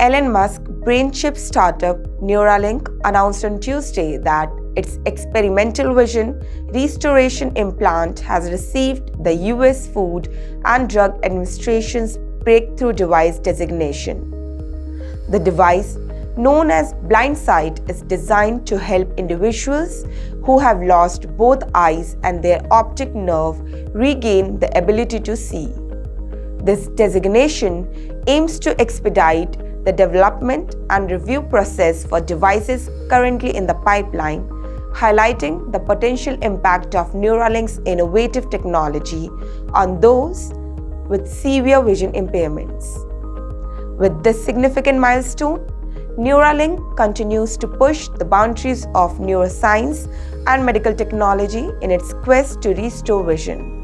Elon Musk brain chip startup Neuralink announced on Tuesday that its experimental vision restoration implant has received the US Food and Drug Administration's breakthrough device designation. The device, known as blind sight, is designed to help individuals who have lost both eyes and their optic nerve regain the ability to see. This designation aims to expedite the development and review process for devices currently in the pipeline, highlighting the potential impact of Neuralink's innovative technology on those with severe vision impairments. With this significant milestone, Neuralink continues to push the boundaries of neuroscience and medical technology in its quest to restore vision.